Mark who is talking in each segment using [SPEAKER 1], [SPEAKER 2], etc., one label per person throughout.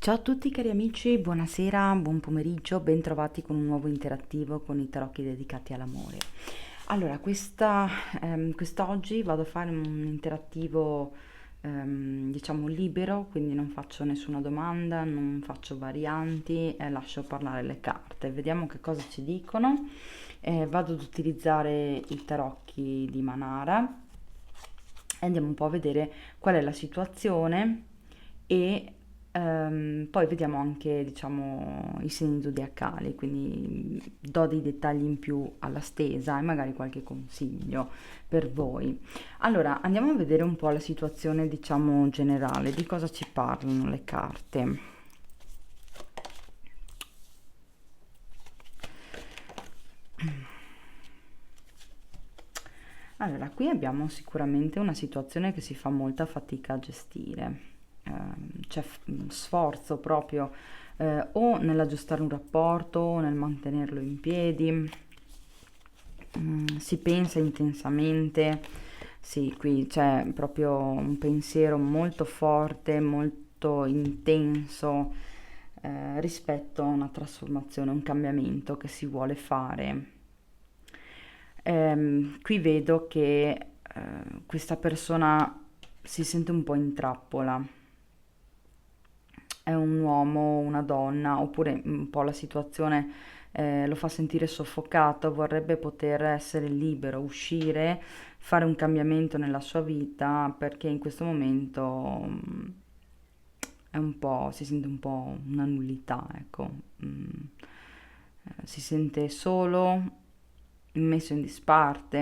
[SPEAKER 1] Ciao a tutti cari amici, buonasera, buon pomeriggio, bentrovati con un nuovo interattivo con i tarocchi dedicati all'amore. Allora, quest'oggi vado a fare un interattivo, diciamo libero, quindi non faccio nessuna domanda, non faccio varianti, lascio parlare le carte. Vediamo che cosa ci dicono. Vado ad utilizzare i tarocchi di Manara e andiamo un po' a vedere qual è la situazione e poi vediamo anche, diciamo, i segni zodiacali, quindi do dei dettagli in più alla stesa e magari qualche consiglio per voi. Allora, andiamo a vedere un po' la situazione, diciamo, generale, di cosa ci parlano le carte. Allora, qui abbiamo sicuramente una situazione che si fa molta fatica a gestire. C'è sforzo proprio o nell'aggiustare un rapporto o nel mantenerlo in piedi. Si pensa intensamente. Sì, qui c'è proprio un pensiero molto forte, molto intenso rispetto a una trasformazione, un cambiamento che si vuole fare. Qui vedo che questa persona si sente un po' in trappola. È un uomo, una donna, oppure un po' la situazione lo fa sentire soffocato, vorrebbe poter essere libero, uscire, fare un cambiamento nella sua vita, perché in questo momento è un po', si sente un po' una nullità, ecco. Si sente solo, messo in disparte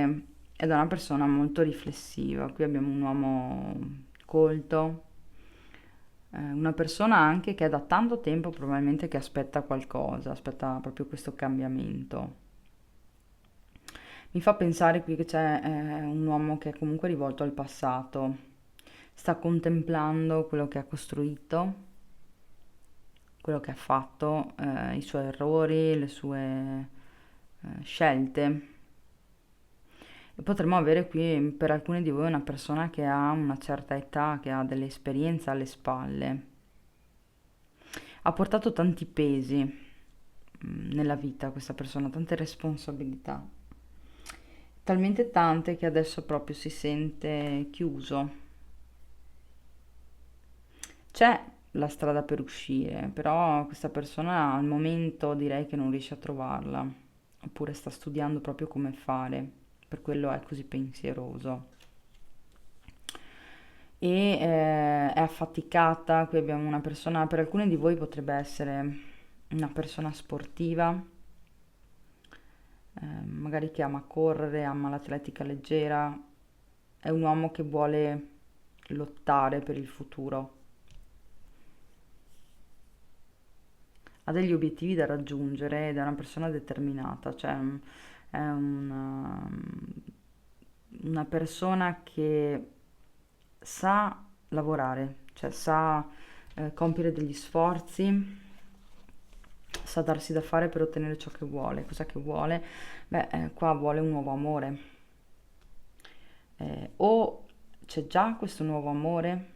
[SPEAKER 1] ed è una persona molto riflessiva. Qui abbiamo un uomo colto, una persona anche che è da tanto tempo probabilmente che aspetta qualcosa, aspetta proprio questo cambiamento. Mi fa pensare qui che c'è un uomo che è comunque rivolto al passato, sta contemplando quello che ha costruito, quello che ha fatto, i suoi errori, le sue scelte. E potremmo avere qui per alcuni di voi una persona che ha una certa età, che ha dell'esperienza alle spalle. Ha portato tanti pesi nella vita questa persona, tante responsabilità. Talmente tante che adesso proprio si sente chiuso. C'è la strada per uscire, però questa persona al momento direi che non riesce a trovarla, oppure sta studiando proprio come fare, per quello è così pensieroso. E è affaticata. Qui abbiamo una persona, per alcuni di voi potrebbe essere una persona sportiva, magari che ama correre, ama l'atletica leggera, è un uomo che vuole lottare per il futuro, ha degli obiettivi da raggiungere ed è una persona determinata, cioè è una persona che sa lavorare, cioè sa compiere degli sforzi, sa darsi da fare per ottenere ciò che vuole. Cosa che vuole? Beh, qua vuole un nuovo amore. O c'è già questo nuovo amore,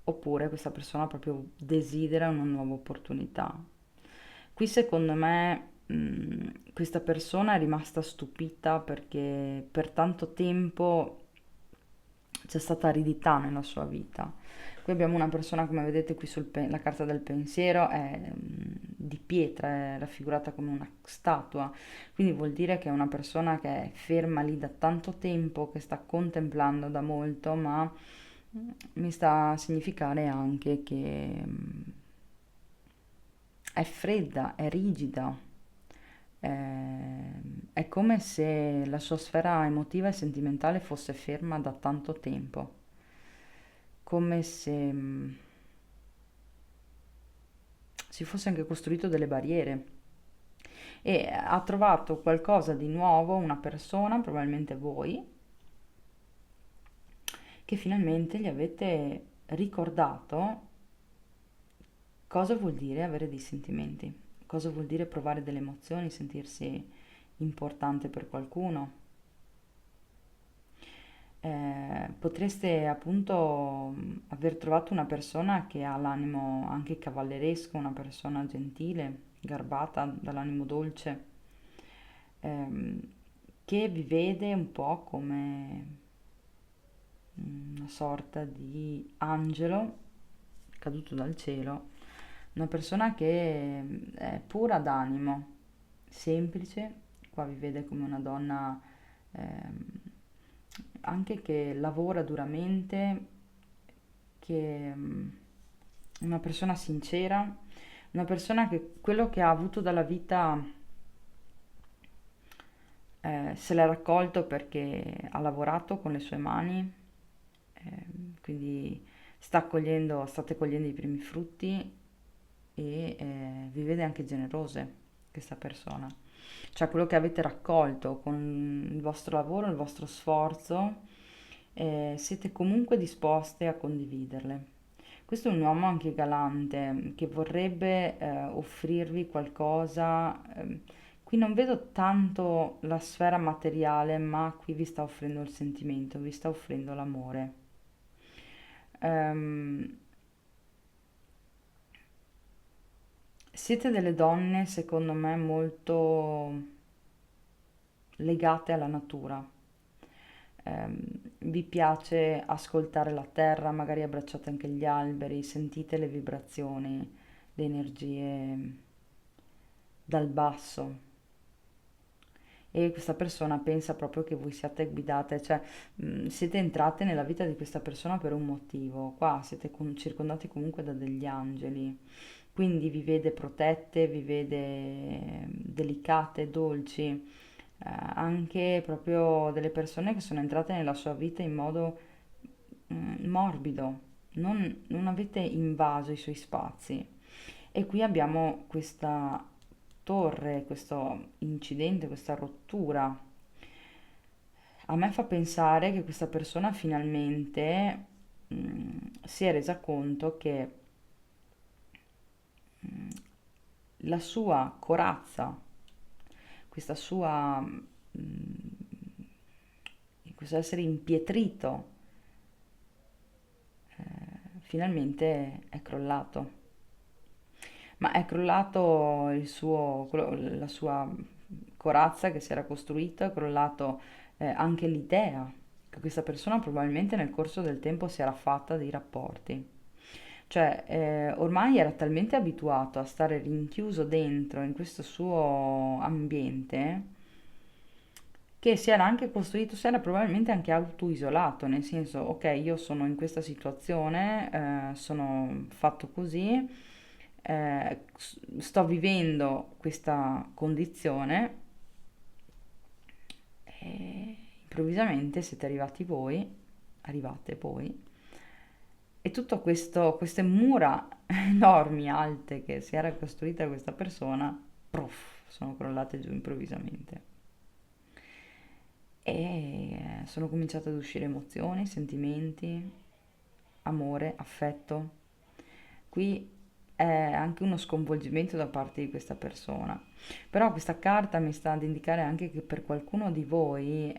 [SPEAKER 1] oppure questa persona proprio desidera una nuova opportunità. Qui secondo me questa persona è rimasta stupita perché per tanto tempo c'è stata aridità nella sua vita. Qui abbiamo una persona, come vedete qui sulla carta del pensiero, è di pietra, è raffigurata come una statua, quindi vuol dire che è una persona che è ferma lì da tanto tempo, che sta contemplando da molto, ma mi sta a significare anche che è fredda, è rigida, è come se la sua sfera emotiva e sentimentale fosse ferma da tanto tempo, come se si fosse anche costruito delle barriere e ha trovato qualcosa di nuovo, una persona, probabilmente voi, che finalmente gli avete ricordato cosa vuol dire avere dei sentimenti, cosa vuol dire provare delle emozioni, sentirsi importante per qualcuno. Potreste appunto aver trovato una persona che ha l'animo anche cavalleresco, una persona gentile, garbata, dall'animo dolce, ehm, che vi vede un po' come una sorta di angelo caduto dal cielo, una persona che è pura d'animo, semplice, qua vi vede come una donna ehm, anche che lavora duramente, che una persona sincera, una persona che quello che ha avuto dalla vita se l'è raccolto perché ha lavorato con le sue mani, quindi state cogliendo i primi frutti e vi vede anche generose questa persona. Cioè quello che avete raccolto con il vostro lavoro, il vostro sforzo, siete comunque disposte a condividerle. Questo è un uomo anche galante che vorrebbe offrirvi qualcosa. Qui non vedo tanto la sfera materiale, ma qui vi sta offrendo il sentimento, vi sta offrendo l'amore. Ehm, Siete delle donne, secondo me, molto legate alla natura. Ehm, Vi piace ascoltare la terra, magari abbracciate anche gli alberi, sentite le vibrazioni, le energie dal basso. E questa persona pensa proprio che voi siate guidate, cioè siete entrate nella vita di questa persona per un motivo. Qua siete circondati comunque da degli angeli, quindi vi vede protette, vi vede delicate, dolci, anche proprio delle persone che sono entrate nella sua vita in modo morbido, non avete invaso i suoi spazi. E qui abbiamo questa torre, questo incidente, questa rottura. A me fa pensare che questa persona finalmente si è resa conto che la sua corazza, questa sua, questo essere impietrito, finalmente è crollato. Ma è crollato la sua corazza che si era costruita, è crollato anche l'idea che questa persona probabilmente nel corso del tempo si era fatta dei rapporti. Cioè, ormai era talmente abituato a stare rinchiuso dentro in questo suo ambiente che si era anche costruito, si era probabilmente anche autoisolato, nel senso, ok, io sono in questa situazione, sono fatto così, sto vivendo questa condizione e improvvisamente siete arrivate voi, e tutto questo, queste mura enormi, alte che si era costruita questa persona, prof, sono crollate giù improvvisamente. E sono cominciate ad uscire emozioni, sentimenti, amore, affetto. Qui è anche uno sconvolgimento da parte di questa persona. Però questa carta mi sta ad indicare anche che per qualcuno di voi,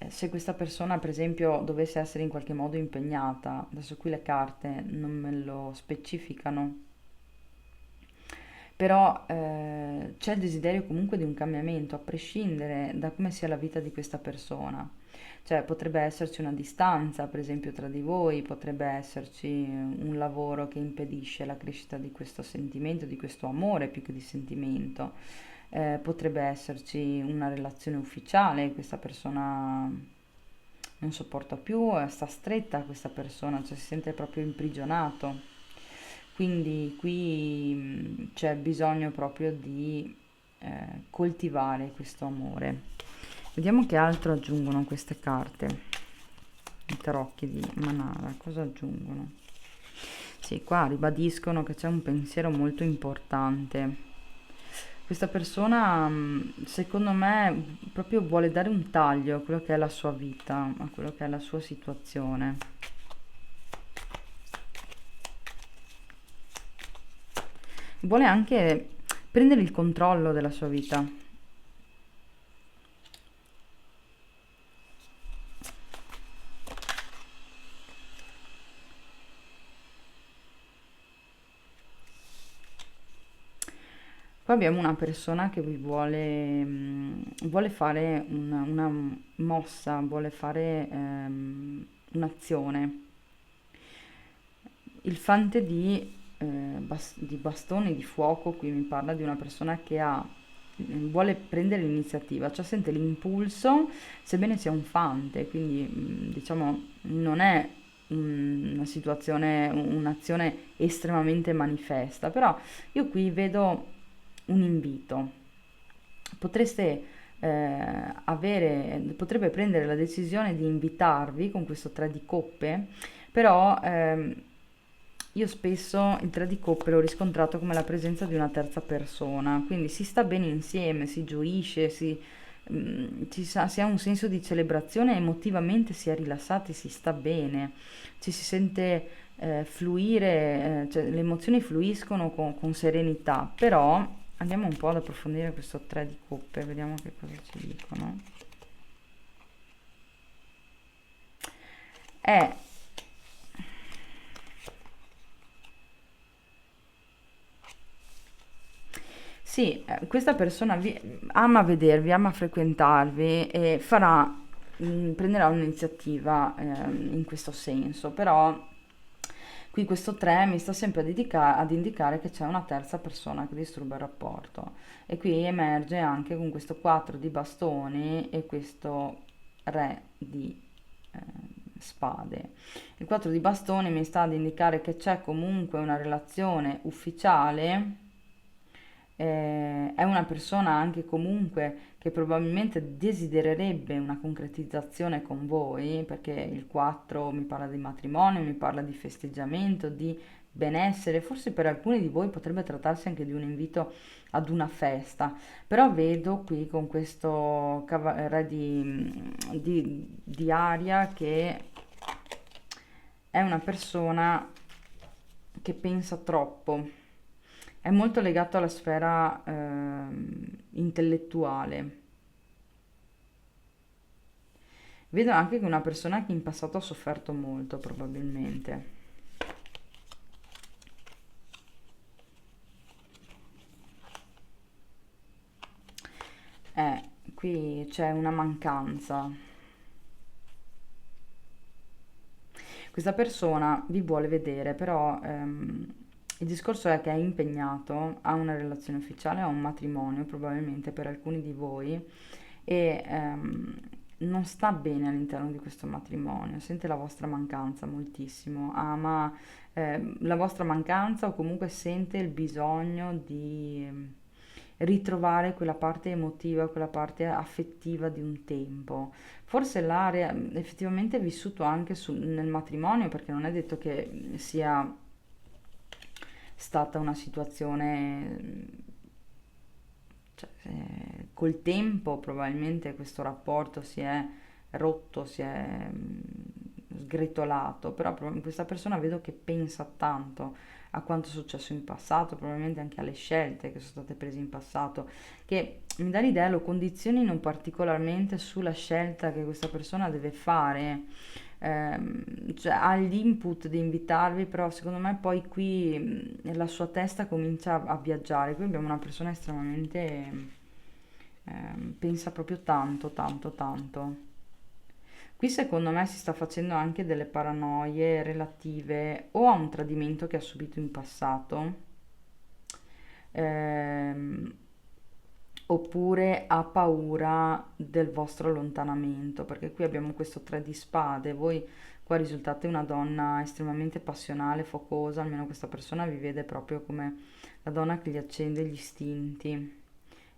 [SPEAKER 1] se questa persona per esempio dovesse essere in qualche modo impegnata, adesso qui le carte non me lo specificano, però c'è il desiderio comunque di un cambiamento, a prescindere da come sia la vita di questa persona. Cioè potrebbe esserci una distanza, per esempio, tra di voi, potrebbe esserci un lavoro che impedisce la crescita di questo sentimento, di questo amore più che di sentimento. Potrebbe esserci una relazione ufficiale, questa persona non sopporta più, sta stretta a questa persona, cioè si sente proprio imprigionato. Quindi qui c'è bisogno proprio di coltivare questo amore. Vediamo che altro aggiungono queste carte. I tarocchi di Manara, cosa aggiungono? Sì, qua ribadiscono che c'è un pensiero molto importante. Questa persona, secondo me, proprio vuole dare un taglio a quello che è la sua vita, a quello che è la sua situazione. Vuole anche prendere il controllo della sua vita. Poi abbiamo una persona che vi vuole fare una mossa, vuole fare un'azione. Il fante di bastoni di fuoco qui mi parla di una persona che vuole prendere l'iniziativa, cioè sente l'impulso, sebbene sia un fante, quindi diciamo non è una situazione, un'azione estremamente manifesta, però io qui vedo un invito. Potreste potrebbe prendere la decisione di invitarvi con questo tre di coppe, però io spesso il tre di coppe l'ho riscontrato come la presenza di una terza persona, quindi si sta bene insieme, si gioisce, si ha un senso di celebrazione, emotivamente si è rilassati, si sta bene, ci si sente fluire, cioè le emozioni fluiscono con serenità, però andiamo un po' ad approfondire questo tre di coppe, vediamo che cosa ci dicono. È Sì, questa persona ama vedervi, ama frequentarvi e prenderà un'iniziativa in questo senso, però qui questo 3 mi sta sempre ad indicare che c'è una terza persona che disturba il rapporto e qui emerge anche con questo 4 di bastoni e questo re di eh, spade. Il 4 di bastoni mi sta ad indicare che c'è comunque una relazione ufficiale, è una persona anche comunque che probabilmente desidererebbe una concretizzazione con voi, perché il 4 mi parla di matrimonio, mi parla di festeggiamento, di benessere, forse per alcuni di voi potrebbe trattarsi anche di un invito ad una festa, però vedo qui con questo re di aria che è una persona che pensa troppo, è molto legato alla sfera intellettuale. Vedo anche che è una persona che in passato ha sofferto molto, probabilmente. Qui c'è una mancanza. Questa persona vi vuole vedere, però il discorso è che è impegnato, ha una relazione ufficiale, ha un matrimonio probabilmente per alcuni di voi e non sta bene all'interno di questo matrimonio, sente la vostra mancanza moltissimo, ama la vostra mancanza o comunque sente il bisogno di ritrovare quella parte emotiva, quella parte affettiva di un tempo. Forse l'area effettivamente è vissuto anche nel matrimonio, perché non è detto che sia stata una situazione, cioè, col tempo probabilmente questo rapporto si è rotto, si è sgretolato, però questa persona vedo che pensa tanto a quanto è successo in passato, probabilmente anche alle scelte che sono state prese in passato, che mi dà l'idea lo condizionino particolarmente sulla scelta che questa persona deve fare. Cioè, ha l'input di invitarvi, però secondo me poi qui la sua testa comincia a viaggiare. Qui abbiamo una persona estremamente pensa proprio tanto, tanto, tanto. Qui secondo me si sta facendo anche delle paranoie relative o a un tradimento che ha subito in passato, ehm, oppure ha paura del vostro allontanamento, perché qui abbiamo questo tre di spade, voi qua risultate una donna estremamente passionale, focosa, almeno questa persona vi vede proprio come la donna che gli accende gli istinti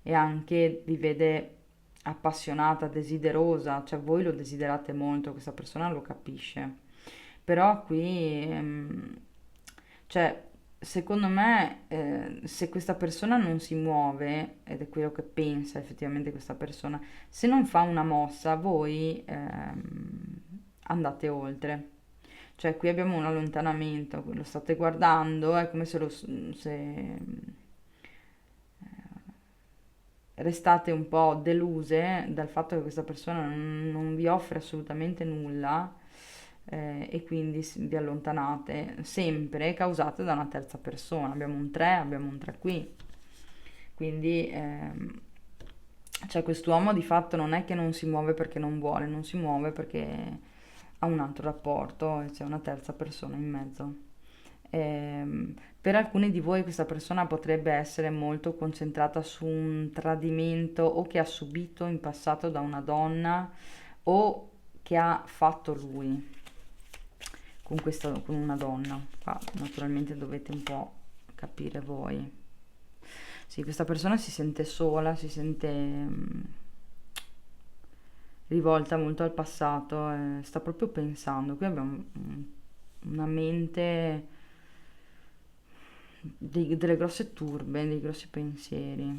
[SPEAKER 1] e anche vi vede appassionata, desiderosa, cioè voi lo desiderate molto, questa persona lo capisce. Però qui, cioè, secondo me, se questa persona non si muove, ed è quello che pensa effettivamente questa persona, se non fa una mossa, voi andate oltre. Cioè, qui abbiamo un allontanamento, lo state guardando, è come se restate un po' deluse dal fatto che questa persona non vi offre assolutamente nulla e quindi vi allontanate, sempre causate da una terza persona. Abbiamo un 3 qui. Quindi cioè quest'uomo di fatto non è che non si muove perché non vuole, non si muove perché ha un altro rapporto e c'è una terza persona in mezzo. Per alcuni di voi questa persona potrebbe essere molto concentrata su un tradimento o che ha subito in passato da una donna o che ha fatto lui con una donna. Qua naturalmente dovete un po' capire voi. Sì, questa persona si sente sola, si sente rivolta molto al passato, sta proprio pensando. Qui abbiamo una mente delle grosse turbe, dei grossi pensieri.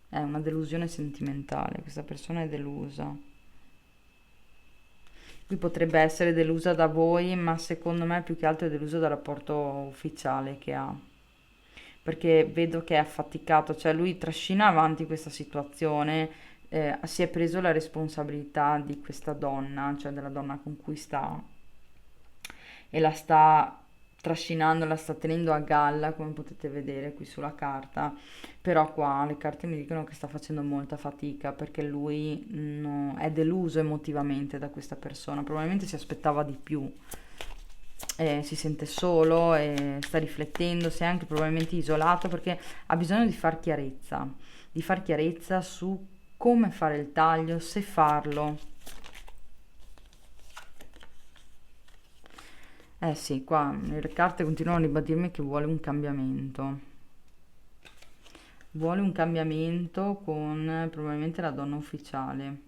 [SPEAKER 1] È una delusione sentimentale, questa persona è delusa. Qui potrebbe essere delusa da voi, ma secondo me più che altro è delusa dal rapporto ufficiale che ha. Perché vedo che è affaticato, cioè lui trascina avanti questa situazione, si è preso la responsabilità di questa donna, cioè della donna con cui sta, e la sta trascinando, la sta tenendo a galla, come potete vedere qui sulla carta. Però qua le carte mi dicono che sta facendo molta fatica perché lui è deluso emotivamente da questa persona, probabilmente si aspettava di più, si sente solo e sta riflettendo, si è anche probabilmente isolato perché ha bisogno di far chiarezza su come fare il taglio, se farlo. Eh sì, qua le carte continuano a ribadirmi che vuole un cambiamento. Vuole un cambiamento con probabilmente la donna ufficiale.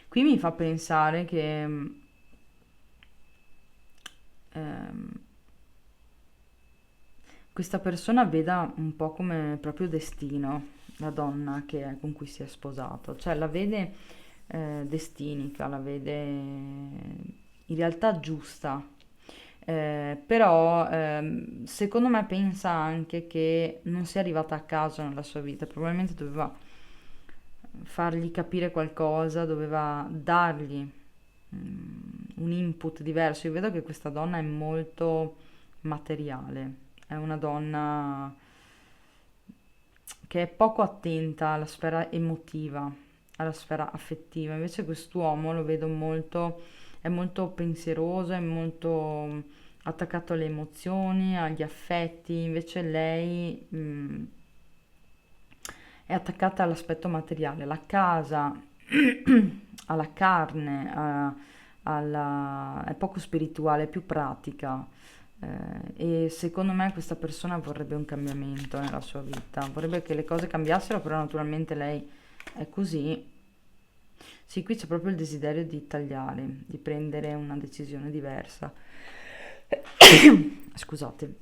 [SPEAKER 1] Qui mi fa pensare che ehm, questa persona veda un po' come proprio destino la donna con cui si è sposato, cioè la vede destinica, la vede in realtà giusta. Però secondo me pensa anche che non sia arrivata a caso nella sua vita, probabilmente doveva fargli capire qualcosa, doveva dargli un input diverso. Io vedo che questa donna è molto materiale, è una donna che è poco attenta alla sfera emotiva, alla sfera affettiva. Invece quest'uomo lo vedo molto, è molto pensieroso, è molto attaccato alle emozioni, agli affetti. Invece lei è attaccata all'aspetto materiale, alla casa, alla carne, è poco spirituale, è più pratica. E secondo me questa persona vorrebbe un cambiamento nella sua vita, vorrebbe che le cose cambiassero, però naturalmente lei è così. Sì, qui c'è proprio il desiderio di tagliare, di prendere una decisione diversa. Scusate,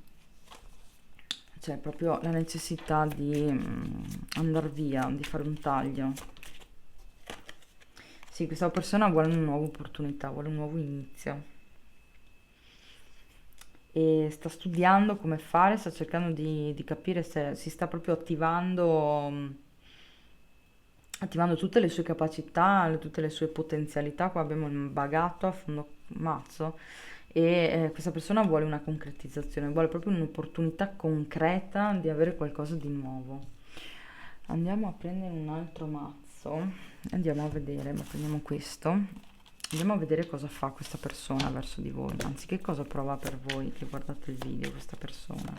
[SPEAKER 1] c'è proprio la necessità di andare via, di fare un taglio. Sì, questa persona vuole una nuova opportunità, vuole un nuovo inizio e sta studiando come fare, sta cercando di capire se si sta proprio attivando tutte le sue capacità, tutte le sue potenzialità. Qua abbiamo il bagato a fondo mazzo e questa persona vuole una concretizzazione, vuole proprio un'opportunità concreta di avere qualcosa di nuovo. Andiamo a prendere un altro mazzo, andiamo a vedere, ma prendiamo questo. Andiamo a vedere cosa fa questa persona verso di voi, anzi che cosa prova per voi che guardate il video questa persona.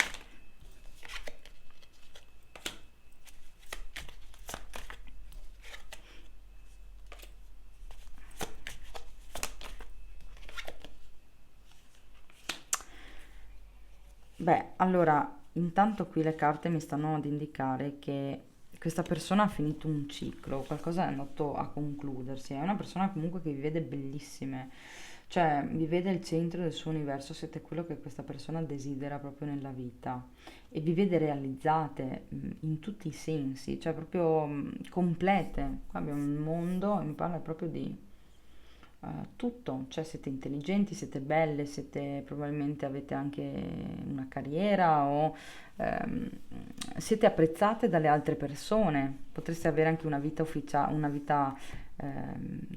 [SPEAKER 1] Beh, allora, intanto qui le carte mi stanno ad indicare che questa persona ha finito un ciclo, qualcosa è andato a concludersi, è una persona comunque che vi vede bellissime, cioè vi vede il centro del suo universo, siete quello che questa persona desidera proprio nella vita e vi vede realizzate in tutti i sensi, cioè proprio complete. Qua abbiamo un mondo e mi parla proprio di tutto, cioè siete intelligenti, siete belle, siete, probabilmente avete anche una carriera o ehm, siete apprezzate dalle altre persone, potreste avere anche una vita una vita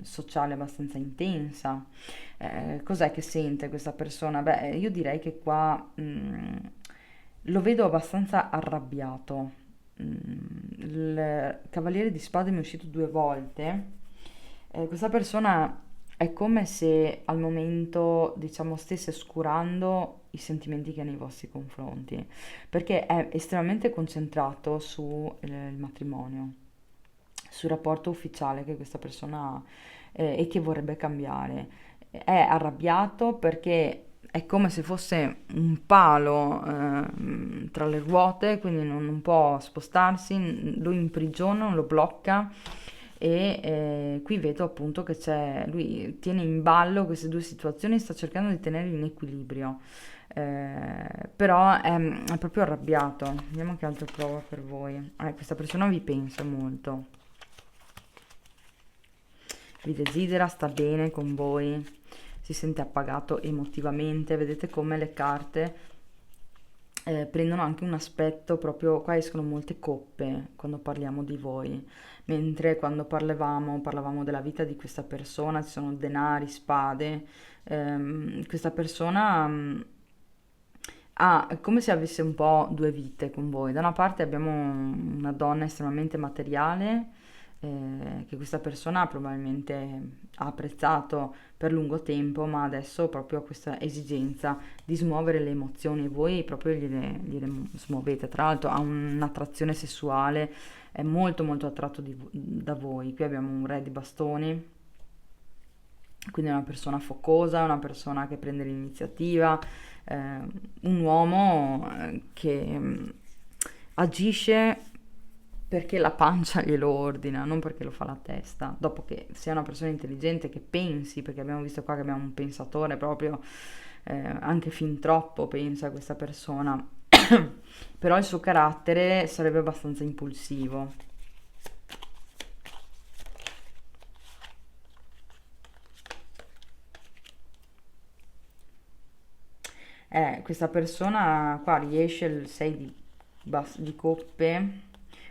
[SPEAKER 1] sociale abbastanza intensa. Cos'è che sente questa persona? Beh, io direi che qua lo vedo abbastanza arrabbiato. Il Cavaliere di Spade mi è uscito due volte. Questa persona è come se al momento, diciamo, stesse oscurando i sentimenti che ha nei vostri confronti, perché è estremamente concentrato sul matrimonio, sul rapporto ufficiale che questa persona ha e che vorrebbe cambiare. È arrabbiato perché è come se fosse un palo tra le ruote, quindi non può spostarsi, lo imprigiona, lo blocca e qui vedo appunto che lui tiene in ballo queste due situazioni, sta cercando di tenere in equilibrio, però è proprio arrabbiato. Vediamo che altro prova per voi. Questa persona vi pensa molto, vi desidera, sta bene con voi, si sente appagato emotivamente. Vedete come le carte prendono anche un aspetto proprio, qua escono molte coppe quando parliamo di voi, mentre quando parlavamo della vita di questa persona, ci sono denari, spade, questa persona ha come se avesse un po' due vite con voi. Da una parte abbiamo una donna estremamente materiale, che questa persona probabilmente ha apprezzato per lungo tempo, ma adesso proprio ha questa esigenza di smuovere le emozioni e voi proprio gliele smuovete. Tra l'altro ha un'attrazione sessuale, è molto molto attratto da voi. Qui abbiamo un re di bastoni, quindi è una persona focosa, una persona che prende l'iniziativa, un uomo che agisce perché la pancia glielo ordina, non perché lo fa la testa. Dopo che sia una persona intelligente, che pensi, perché abbiamo visto qua che abbiamo un pensatore proprio, anche fin troppo pensa questa persona, però il suo carattere sarebbe abbastanza impulsivo. Questa persona qua riesce il 6 di coppe.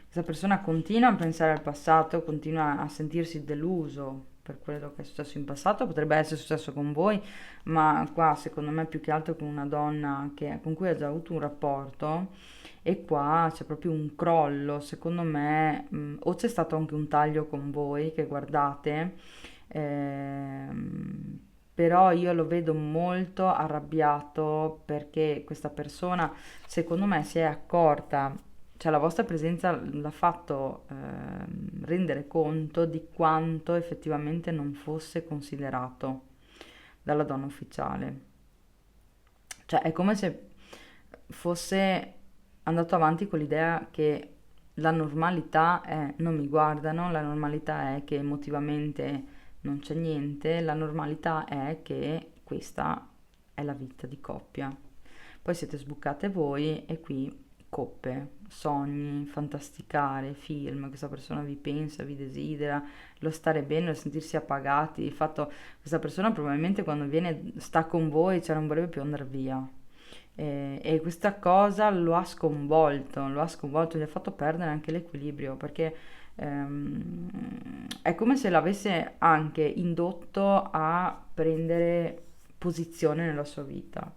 [SPEAKER 1] Questa persona continua a pensare al passato, continua a sentirsi deluso per quello che è successo in passato, potrebbe essere successo con voi, ma qua secondo me più che altro con una donna con cui ha già avuto un rapporto e qua c'è proprio un crollo, secondo me, o c'è stato anche un taglio con voi che guardate, però io lo vedo molto arrabbiato perché questa persona secondo me si è accorta, cioè la vostra presenza l'ha fatto rendere conto di quanto effettivamente non fosse considerato dalla donna ufficiale. Cioè è come se fosse andato avanti con l'idea che la normalità è non mi guardano, la normalità è che emotivamente non c'è niente, la normalità è che questa è la vita di coppia. Poi siete sbucate voi e qui coppe, sogni, fantasticare, film, questa persona vi pensa, vi desidera, lo stare bene, lo sentirsi appagati, il fatto questa persona probabilmente quando viene sta con voi, cioè non vorrebbe più andare via. E questa cosa lo ha sconvolto, gli ha fatto perdere anche l'equilibrio perché è come se l'avesse anche indotto a prendere posizione nella sua vita.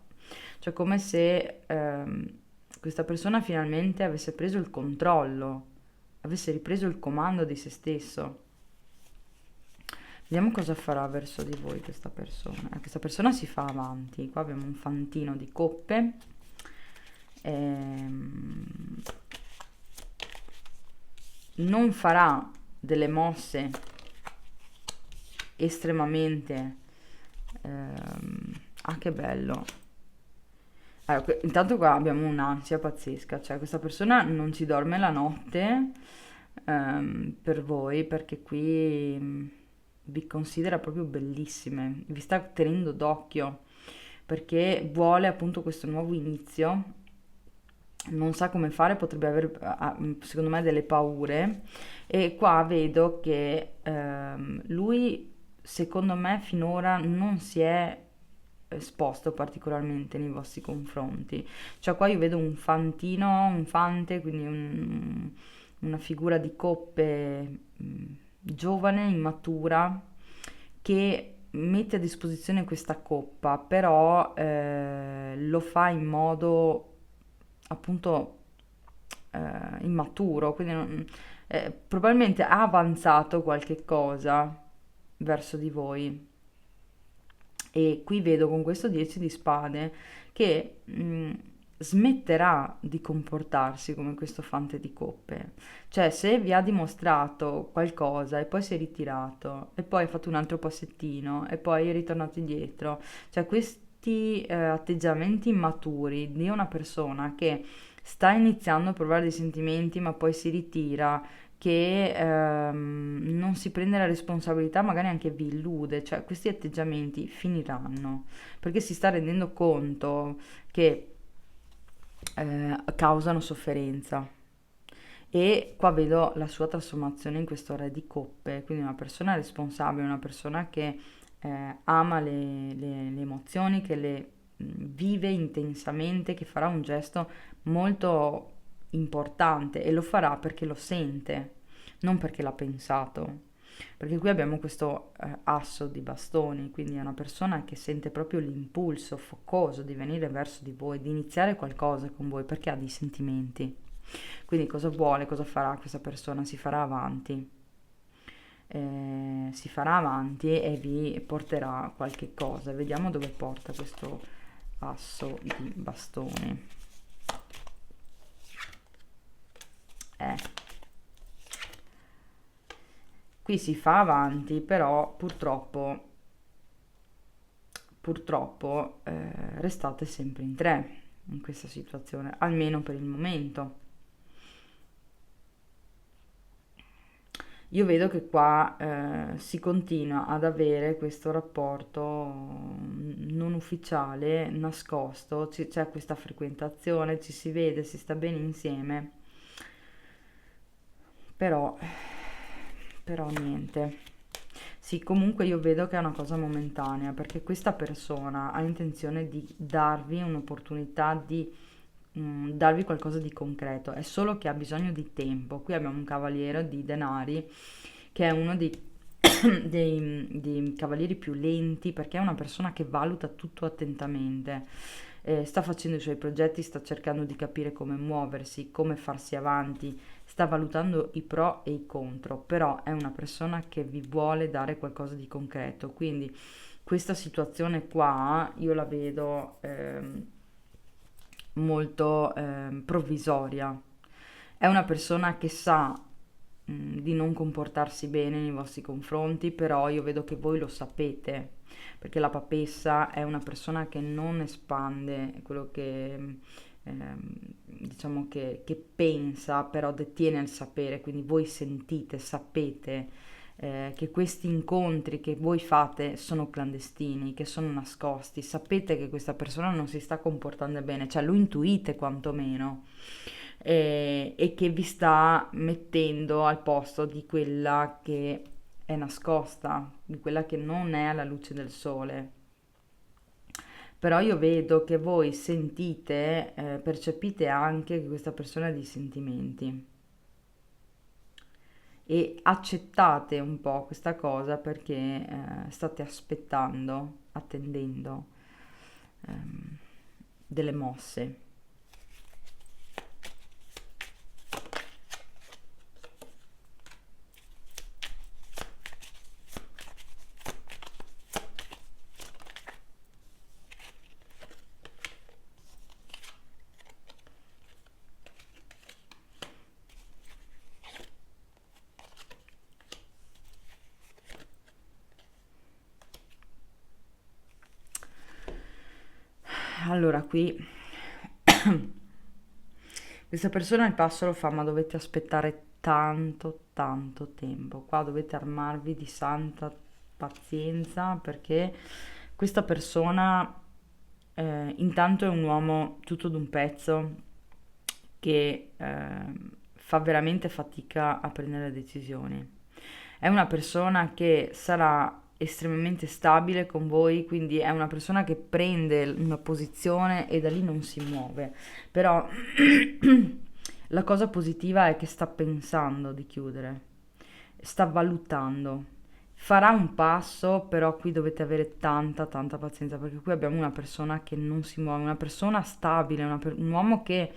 [SPEAKER 1] Cioè come se questa persona finalmente avesse preso il controllo, avesse ripreso il comando di se stesso. Vediamo cosa farà verso di voi questa persona. Questa persona si fa avanti. Qua abbiamo un fantino di coppe. Non farà delle mosse estremamente... che bello. Allora, intanto qua abbiamo un'ansia pazzesca. Cioè questa persona non ci dorme la notte per voi perché qui vi considera proprio bellissime, vi sta tenendo d'occhio perché vuole appunto questo nuovo inizio, non sa come fare, potrebbe avere secondo me delle paure e qua vedo che lui secondo me finora non si è esposto particolarmente nei vostri confronti. Cioè qua io vedo un fantino, un fante, quindi una figura di coppe giovane, immatura, che mette a disposizione questa coppa, però lo fa in modo appunto immaturo, quindi probabilmente ha avanzato qualche cosa verso di voi. E qui vedo con questo 10 di spade che smetterà di comportarsi come questo fante di coppe. Cioè, se vi ha dimostrato qualcosa e poi si è ritirato e poi ha fatto un altro passettino e poi è ritornato indietro, cioè questi atteggiamenti immaturi di una persona che sta iniziando a provare dei sentimenti ma poi si ritira, che non si prende la responsabilità, magari anche vi illude, cioè questi atteggiamenti finiranno perché si sta rendendo conto che causano sofferenza. E qua vedo la sua trasformazione in questo re di coppe, quindi una persona responsabile, una persona che ama le emozioni, che le vive intensamente, che farà un gesto molto importante e lo farà perché lo sente, non perché l'ha pensato. Perché qui abbiamo questo asso di bastoni, quindi è una persona che sente proprio l'impulso focoso di venire verso di voi, di iniziare qualcosa con voi, perché ha dei sentimenti. Quindi cosa vuole, cosa farà questa persona? Si farà avanti e vi porterà qualche cosa. Vediamo dove porta questo asso di bastoni. Eh, Qui si fa avanti, però purtroppo restate sempre in tre in questa situazione, almeno per il momento. Io vedo che qua si continua ad avere questo rapporto non ufficiale, nascosto, c'è questa frequentazione, ci si vede, si sta bene insieme, però, però niente. Sì, comunque io vedo che è una cosa momentanea, perché questa persona ha intenzione di darvi un'opportunità di darvi qualcosa di concreto, è solo che ha bisogno di tempo. Qui abbiamo un cavaliere di denari che è uno dei cavalieri più lenti perché è una persona che valuta tutto attentamente. Sta facendo i suoi progetti, sta cercando di capire come muoversi, come farsi avanti, sta valutando i pro e i contro, però è una persona che vi vuole dare qualcosa di concreto. Quindi questa situazione qua io la vedo molto provvisoria. È una persona che sa di non comportarsi bene nei vostri confronti, però io vedo che voi lo sapete, perché la papessa è una persona che non espande quello che diciamo che pensa, però detiene il sapere, quindi voi sentite, sapete che questi incontri che voi fate sono clandestini, che sono nascosti, sapete che questa persona non si sta comportando bene, cioè lo intuite quantomeno, e che vi sta mettendo al posto di quella che è nascosta, di quella che non è alla luce del sole. Però io vedo che voi sentite, percepite anche che questa persona ha dei sentimenti e accettate un po' questa cosa perché state aspettando, attendendo ehm, delle mosse. Allora, qui questa persona il passo lo fa, ma dovete aspettare tanto, tanto tempo. Qua dovete armarvi di santa pazienza perché questa persona intanto è un uomo tutto d'un pezzo che fa veramente fatica a prendere decisioni. È una persona che sarà estremamente stabile con voi, quindi è una persona che prende una posizione e da lì non si muove. Però la cosa positiva è che sta pensando di chiudere, sta valutando. Farà un passo, però qui dovete avere tanta, tanta pazienza, perché qui abbiamo una persona che non si muove, una persona stabile, un uomo che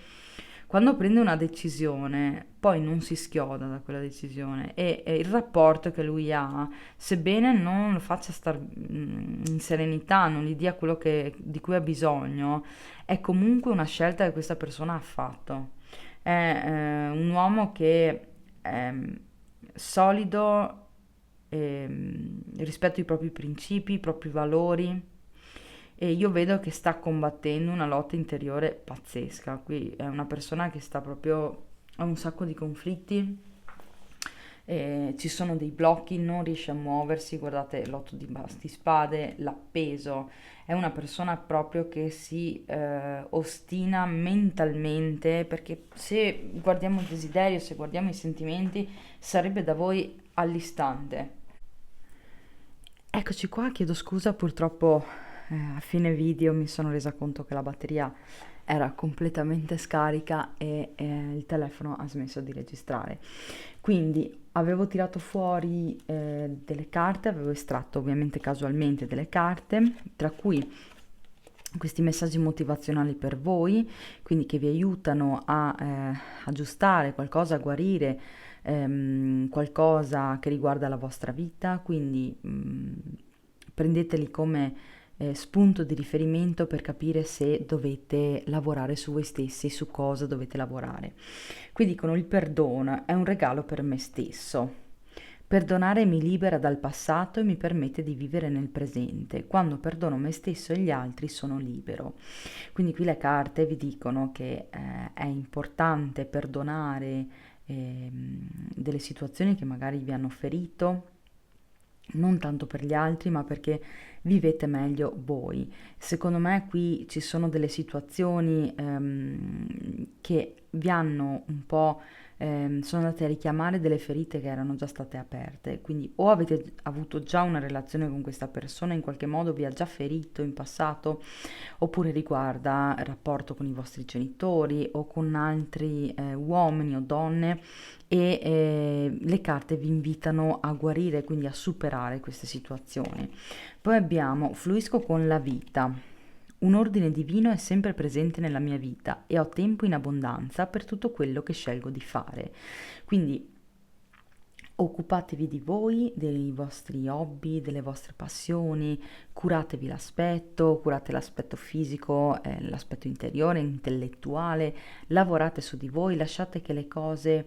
[SPEAKER 1] quando prende una decisione poi non si schioda da quella decisione e il rapporto che lui ha, sebbene non lo faccia stare in serenità, non gli dia quello di cui ha bisogno, è comunque una scelta che questa persona ha fatto. È un uomo che è solido rispetto ai propri principi, i propri valori e io vedo che sta combattendo una lotta interiore pazzesca. Qui è una persona che sta proprio ha un sacco di conflitti, ci sono dei blocchi, non riesce a muoversi. Guardate, l'otto di basti spade, l'appeso. È una persona proprio che si ostina mentalmente, perché se guardiamo il desiderio, se guardiamo i sentimenti, sarebbe da voi all'istante. Eccoci qua, chiedo scusa, purtroppo a fine video mi sono resa conto che la batteria era completamente scarica e il telefono ha smesso di registrare. Quindi avevo tirato fuori delle carte, avevo estratto ovviamente casualmente delle carte, tra cui questi messaggi motivazionali per voi, quindi che vi aiutano a aggiustare qualcosa, a guarire qualcosa che riguarda la vostra vita, quindi prendeteli come spunto di riferimento per capire se dovete lavorare su voi stessi, su cosa dovete lavorare. Qui dicono il perdono è un regalo per me stesso. Perdonare mi libera dal passato e mi permette di vivere nel presente. Quando perdono me stesso e gli altri sono libero. Quindi qui le carte vi dicono che è importante perdonare delle situazioni che magari vi hanno ferito, non tanto per gli altri, ma perché vivete meglio voi. Secondo me qui ci sono delle situazioni che vi hanno un po' sono andate a richiamare delle ferite che erano già state aperte, quindi o avete avuto già una relazione con questa persona, in qualche modo vi ha già ferito in passato, oppure riguarda il rapporto con i vostri genitori o con altri uomini o donne e le carte vi invitano a guarire, quindi a superare queste situazioni. Poi abbiamo fluisco con la vita. Un ordine divino è sempre presente nella mia vita e ho tempo in abbondanza per tutto quello che scelgo di fare. Quindi occupatevi di voi, dei vostri hobby, delle vostre passioni, curate l'aspetto fisico, l'aspetto interiore, intellettuale, lavorate su di voi, lasciate che le cose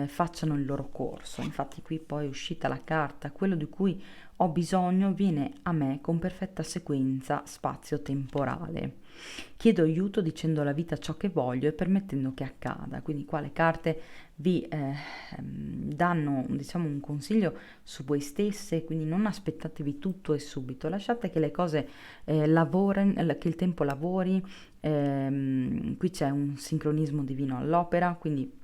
[SPEAKER 1] facciano il loro corso. Infatti qui poi è uscita la carta, quello di cui ho bisogno viene a me con perfetta sequenza spazio-temporale. Chiedo aiuto dicendo alla vita ciò che voglio e permettendo che accada. Quindi qua le carte vi danno, diciamo, un consiglio su voi stesse, quindi non aspettatevi tutto e subito, lasciate che le cose lavorino, che il tempo lavori. Qui c'è un sincronismo divino all'opera, quindi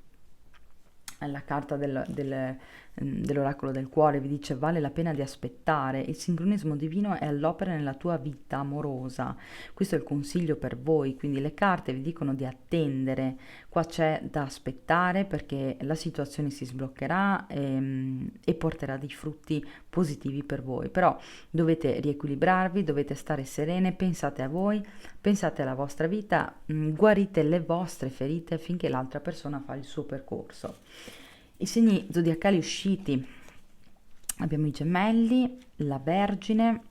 [SPEAKER 1] la carta dell'oracolo del cuore vi dice vale la pena di aspettare, il sincronismo divino è all'opera nella tua vita amorosa. Questo è il consiglio per voi, quindi le carte vi dicono di attendere, qua c'è da aspettare perché la situazione si sbloccherà e porterà dei frutti positivi per voi, però dovete riequilibrarvi, dovete stare serene, pensate a voi, pensate alla vostra vita, guarite le vostre ferite finché l'altra persona fa il suo percorso. I segni zodiacali usciti: abbiamo i gemelli, la Vergine,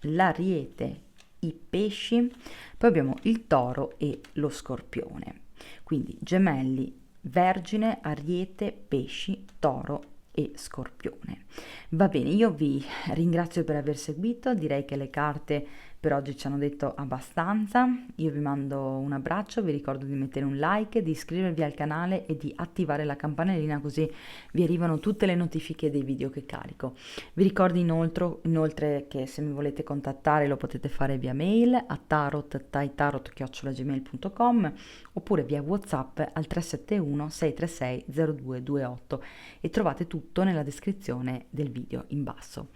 [SPEAKER 1] l'Ariete, i pesci, poi abbiamo il toro e lo scorpione. Quindi gemelli, Vergine, Ariete, pesci, toro e scorpione. Va bene, io vi ringrazio per aver seguito, direi che le carte per oggi ci hanno detto abbastanza. Io vi mando un abbraccio, vi ricordo di mettere un like, di iscrivervi al canale e di attivare la campanellina così vi arrivano tutte le notifiche dei video che carico. Vi ricordo inoltre che se mi volete contattare lo potete fare via mail a tarot@gmail.com oppure via WhatsApp al 371 636 0228 e trovate tutto nella descrizione del video in basso.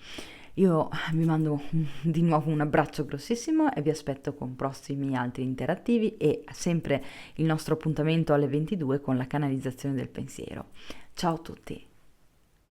[SPEAKER 1] Io vi mando di nuovo un abbraccio grossissimo e vi aspetto con prossimi altri interattivi e sempre il nostro appuntamento alle 22 con la canalizzazione del pensiero. Ciao a tutti!